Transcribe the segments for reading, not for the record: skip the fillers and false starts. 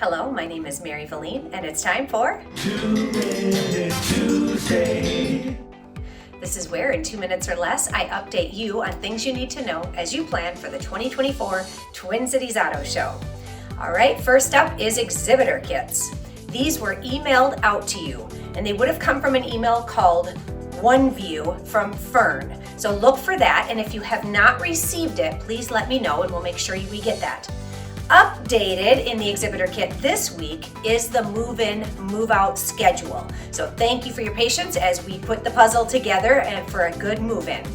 Hello, my name is Mary Valine, and it's time for 2-Minute Tuesday. This is where, in 2 minutes or less, I update you on things you need to know as you plan for the 2024 Twin Cities Auto Show. All right, first up is exhibitor kits. These were emailed out to you, and they would have come from an email called One View from Fern. So look for that, and if you have not received it, please let me know and we'll make sure we get that. Updated in the exhibitor kit this week is the move-in, move-out schedule. So thank you for your patience as we put the puzzle together and for a good move-in.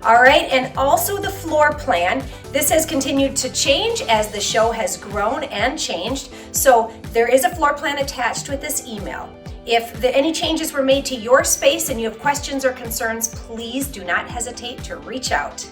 All right, and also the floor plan. This has continued to change as the show has grown and changed. So there is a floor plan attached with this email. If any changes were made to your space and you have questions or concerns, please do not hesitate to reach out.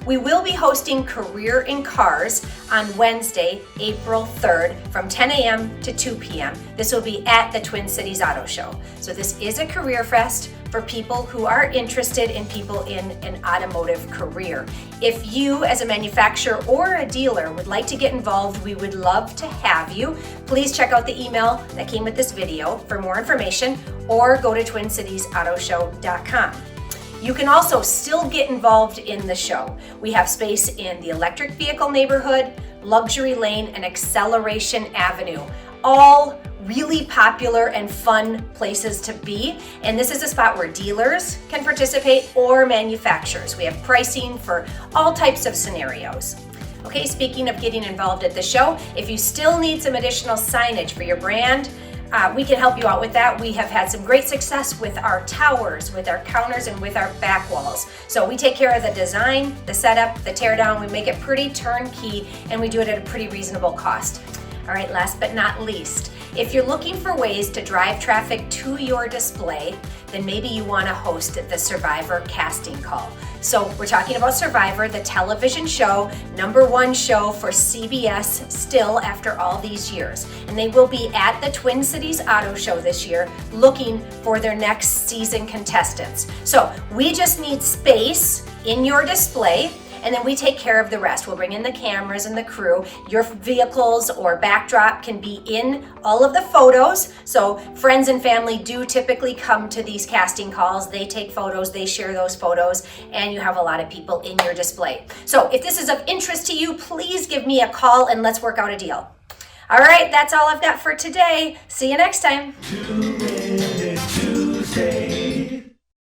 We will be hosting Career in Cars on Wednesday, April 3rd from 10 a.m. to 2 p.m. This will be at the Twin Cities Auto Show. So this is a career fest for people who are interested in people in an automotive career. If you as a manufacturer or a dealer would like to get involved, we would love to have you. Please check out the email that came with this video for more information or go to twincitiesautoshow.com. You can also still get involved in the show. We have space in the electric vehicle neighborhood, luxury lane, and acceleration avenue. All really popular and fun places to be. And this is a spot where dealers can participate or manufacturers. We have pricing for all types of scenarios. Okay, speaking of getting involved at the show, if you still need some additional signage for your brand, we can help you out with that. We have had some great success with our towers, with our counters, and with our back walls. So we take care of the design, the setup, the tear down. We make it pretty turnkey, and we do it at a pretty reasonable cost. All right, last but not least, if you're looking for ways to drive traffic to your display, then maybe you want to host the Survivor casting call. So we're talking about Survivor, the television show, #1 show for CBS still after all these years. And they will be at the Twin Cities Auto Show this year looking for their next season contestants. So we just need space in your display, and then we take care of the rest. We'll bring in the cameras and the crew. Your vehicles or backdrop can be in all of the photos. So friends and family do typically come to these casting calls. They take photos, they share those photos, and you have a lot of people in your display. So if this is of interest to you, please give me a call and let's work out a deal. All right, that's all I've got for today. See you next time.